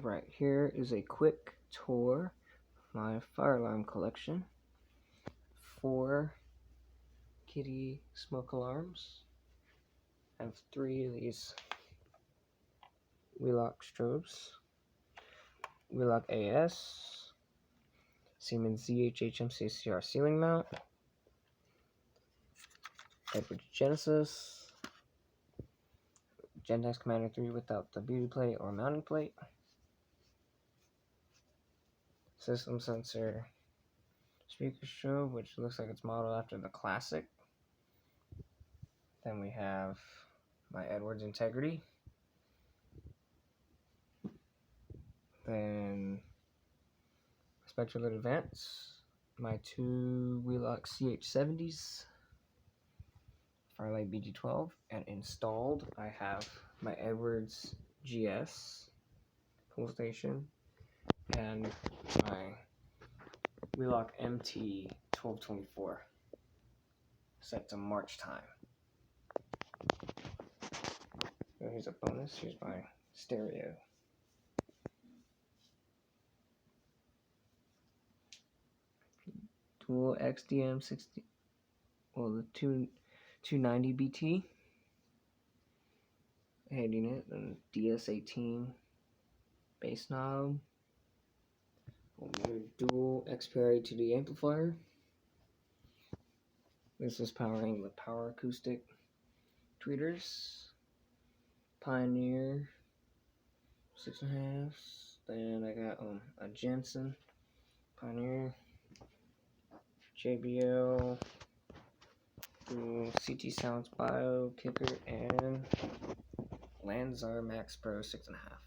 Alright, here is a quick tour of my fire alarm collection. 4 kitty smoke alarms. I have 3 of these Wheelock strobes. Wheelock AS, Siemens ZH-HMCCR ceiling mount, Edwards Genesis, Gentex Commander 3 without the beauty plate or mounting plate, system sensor speaker strobe, which looks like it's modeled after the classic. Then we have my Edwards Integrity. Then Spectralit Advance, my 2 Wheelock CH70s, Firelight BG12, and installed I have my Edwards GS pull station and my Wheelock MT 1224 set to March time. So here's a bonus, here's my stereo. Dual XDM 60, well, the 290 BT head unit, and DS18 bass knob, dual XPRA 2D amplifier. This is powering the Power Acoustic tweeters, Pioneer 6.5. Then I got a Jensen Pioneer, JBL, CT Sounds Bio kicker, and Lanzar Max Pro 6.5.